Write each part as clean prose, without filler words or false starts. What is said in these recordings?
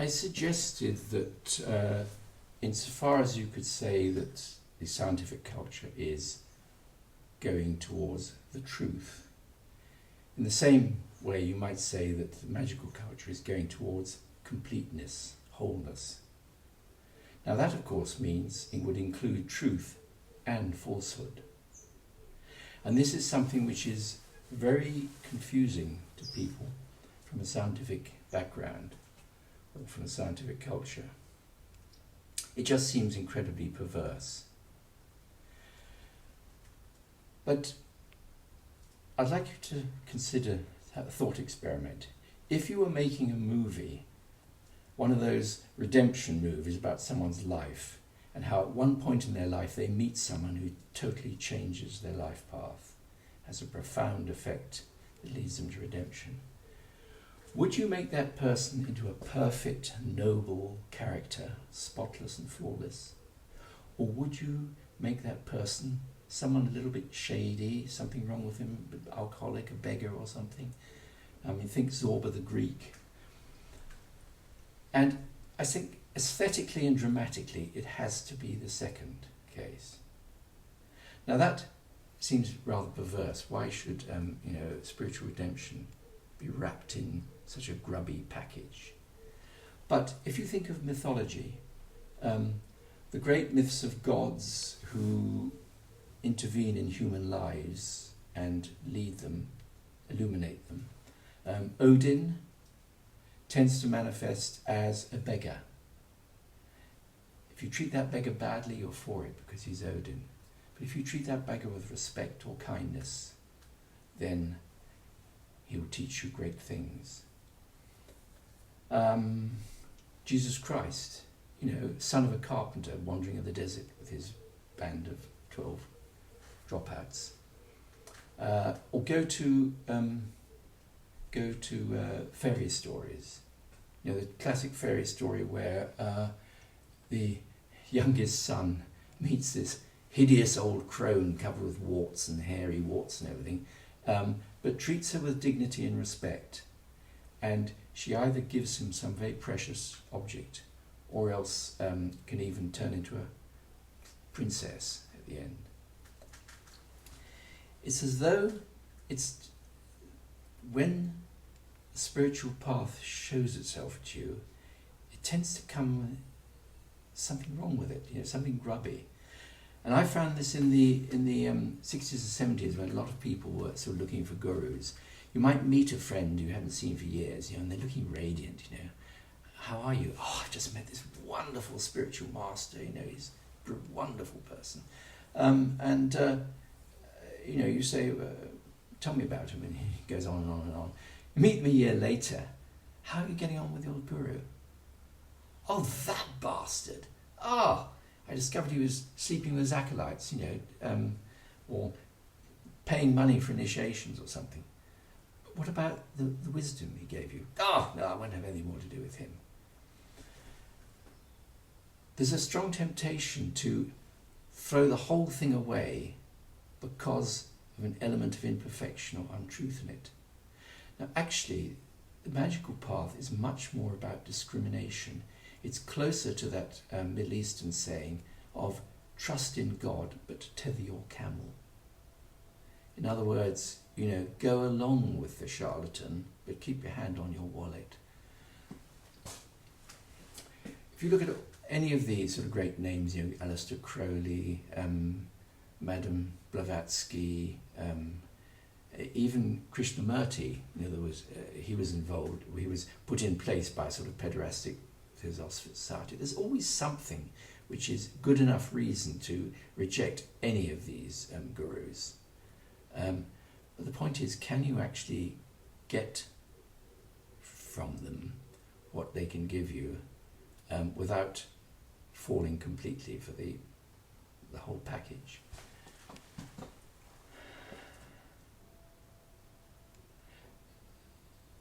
I suggested that insofar as you could say that the scientific culture is going towards the truth, in the same way you might say that the magical culture is going towards completeness, wholeness. Now that of course means it would include truth and falsehood. And this is something which is very confusing to people from a scientific background or from a scientific culture. It just seems incredibly perverse. But I'd like you to consider a thought experiment. If you were making a movie, one of those redemption movies about someone's life, and how at one point in their life they meet someone who totally changes their life path, has a profound effect that leads them to redemption, would you make that person into a perfect, noble character, spotless and flawless? Or would you make that person someone a little bit shady, something wrong with him, alcoholic, a beggar or something? I mean, think Zorba the Greek. And I think aesthetically and dramatically it has to be the second case. Now that seems rather perverse. Why should spiritual redemption be wrapped in such a grubby package? But if you think of mythology, the great myths of gods who intervene in human lives and lead them, illuminate them. Odin tends to manifest as a beggar. If you treat that beggar badly, you're for it because he's Odin. But if you treat that beggar with respect or kindness, then he will teach you great things. Jesus Christ, son of a carpenter wandering in the desert with his band of 12 dropouts. Or go to fairy stories. The classic fairy story where the youngest son meets this hideous old crone covered with warts and hairy warts and everything, but treats her with dignity and respect. And she either gives him some very precious object or else can even turn into a princess at the end. It's as though it's when the spiritual path shows itself to you, it tends to come something wrong with it, something grubby. And I found this in the 60s and 70s when a lot of people were sort of looking for gurus. You might meet a friend you haven't seen for years, and they're looking radiant, How are you? Oh, I've just met this wonderful spiritual master, he's a wonderful person. You say, tell me about him, and he goes on and on and on. You meet him a year later. How are you getting on with your guru? Oh, that bastard. I discovered he was sleeping with his acolytes, or paying money for initiations or something. But what about the wisdom he gave you? No, I won't have anything more to do with him. There's a strong temptation to throw the whole thing away because of an element of imperfection or untruth in it. Now actually, the magical path is much more about discrimination. It's closer to that Middle Eastern saying of trust in God but tether your camel. In other words, go along with the charlatan but keep your hand on your wallet. If you look at any of these sort of great names, Aleister Crowley, Madame Blavatsky, even Krishnamurti, he was involved, he was put in place by a sort of pederastic Theosophic Society. There's always something which is good enough reason to reject any of these gurus. But the point is, can you actually get from them what they can give you without falling completely for the whole package?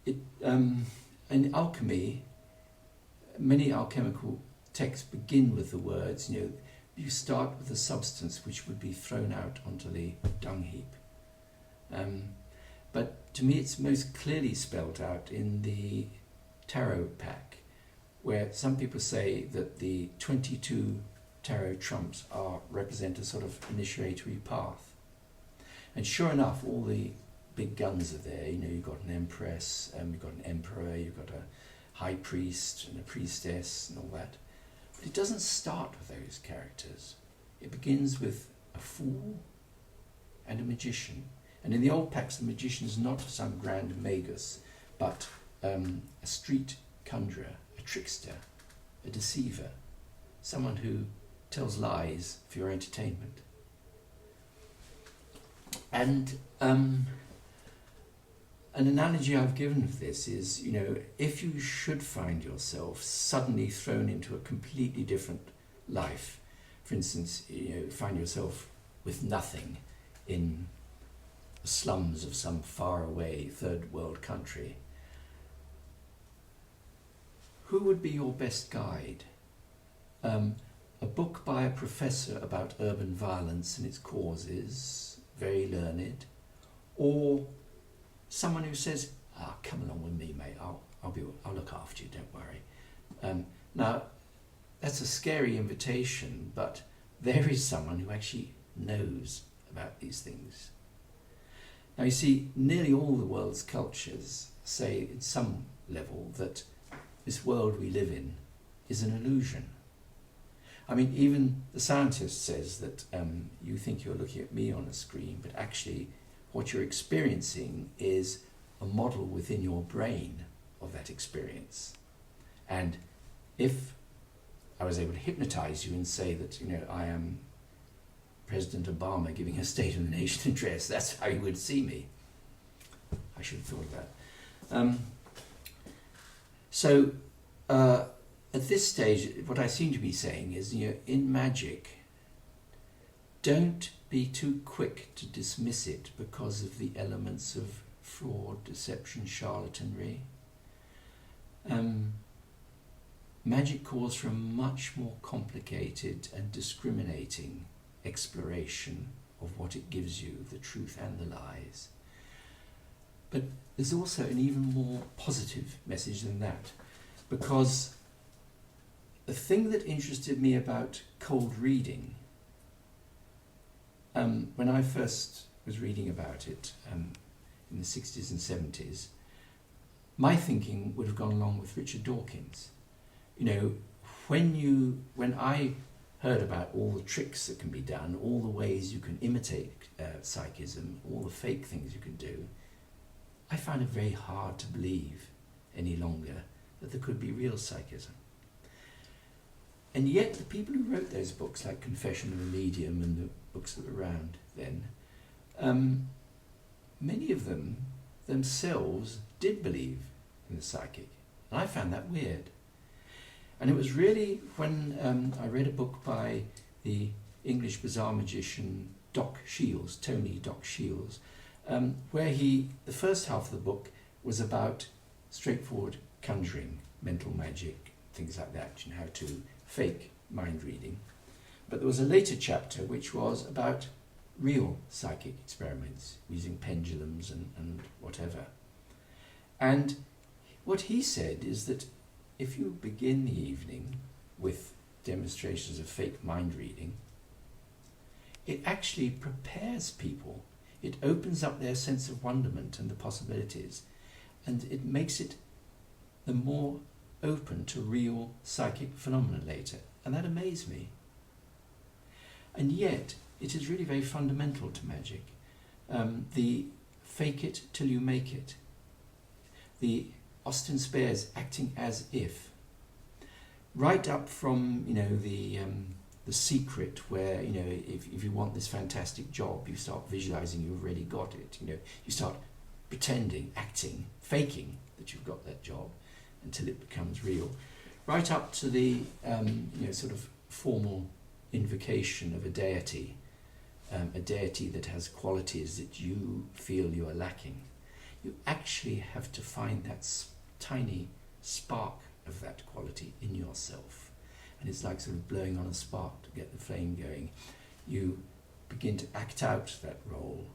In alchemy, many alchemical texts begin with the words, you start with a substance which would be thrown out onto the dung heap. But to me it's most clearly spelled out in the tarot pack, where some people say that the 22 tarot trumps represent a sort of initiatory path. And sure enough, all the big guns are there. You know, you've got an empress, you've got an emperor, you've got a high priest and a priestess and all that. But it doesn't start with those characters. It begins with a fool and a magician. And in the old pacts, the magician is not some grand magus, but a street conjurer, a trickster, a deceiver, someone who tells lies for your entertainment. And an analogy I've given of this is, you know, if you should find yourself suddenly thrown into a completely different life, for instance, you know, find yourself with nothing in the slums of some faraway third world country, who would be your best guide? A book by a professor about urban violence and its causes, very learned, or someone who says, come along with me, mate, I'll look after you, don't worry. Now, that's a scary invitation, but there is someone who actually knows about these things. Now, you see, nearly all the world's cultures say at some level that this world we live in is an illusion. I mean, even the scientist says that you think you're looking at me on a screen, but actually what you're experiencing is a model within your brain of that experience. And if I was able to hypnotize you and say that, you know, I am President Obama giving a State of the Nation address, that's how you would see me. I should have thought of that. So at this stage, what I seem to be saying is, you know, in magic, don't be too quick to dismiss it because of the elements of fraud, deception, charlatanry. Magic calls for a much more complicated and discriminating exploration of what it gives you, the truth and the lies. But there's also an even more positive message than that, because the thing that interested me about cold reading, when I first was reading about it in the 60s and 70s, my thinking would have gone along with Richard Dawkins. You know, when I heard about all the tricks that can be done, all the ways you can imitate psychism, all the fake things you can do, I found it very hard to believe any longer that there could be real psychism. And yet the people who wrote those books, like Confession of a Medium and the books that were around then, many of them themselves did believe in the psychic. And I found that weird. And it was really when I read a book by the English bazaar magician Doc Shields, Tony Doc Shields, where the first half of the book was about straightforward conjuring, mental magic, things like that, you know, how to fake mind reading. But there was a later chapter which was about real psychic experiments using pendulums and whatever. And what he said is that if you begin the evening with demonstrations of fake mind reading, it actually prepares people. It opens up their sense of wonderment and the possibilities, and it makes it the more open to real psychic phenomena later. And that amazed me. And yet, it is really very fundamental to magic. The fake it till you make it. The Austin Spares acting as if. Right up from, you know, the Secret, where, you know, if you want this fantastic job, you start visualizing you've already got it. You know, you start pretending, acting, faking that you've got that job until it becomes real. Right up to the you know, sort of formal invocation of a deity that has qualities that you feel you are lacking. You actually have to find that tiny spark of that quality in yourself. And it's like sort of blowing on a spark to get the flame going. You begin to act out that role,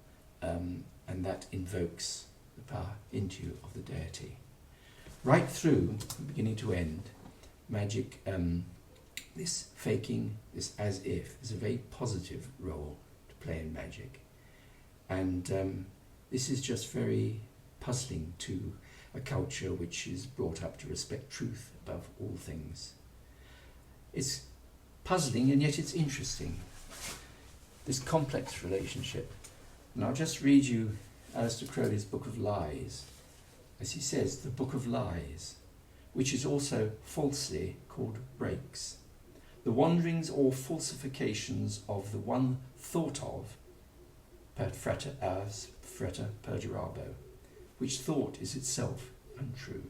and that invokes the power into you of the deity. Right through, from beginning to end, magic, this faking, this as if, is a very positive role to play in magic. And this is just very puzzling to a culture which is brought up to respect truth above all things. It's puzzling and yet it's interesting, this complex relationship. And I'll just read you Aleister Crowley's Book of Lies. As he says, the Book of Lies, which is also falsely called breaks, the wanderings or falsifications of the one thought of, per frata ars frata perdurabo, which thought is itself untrue.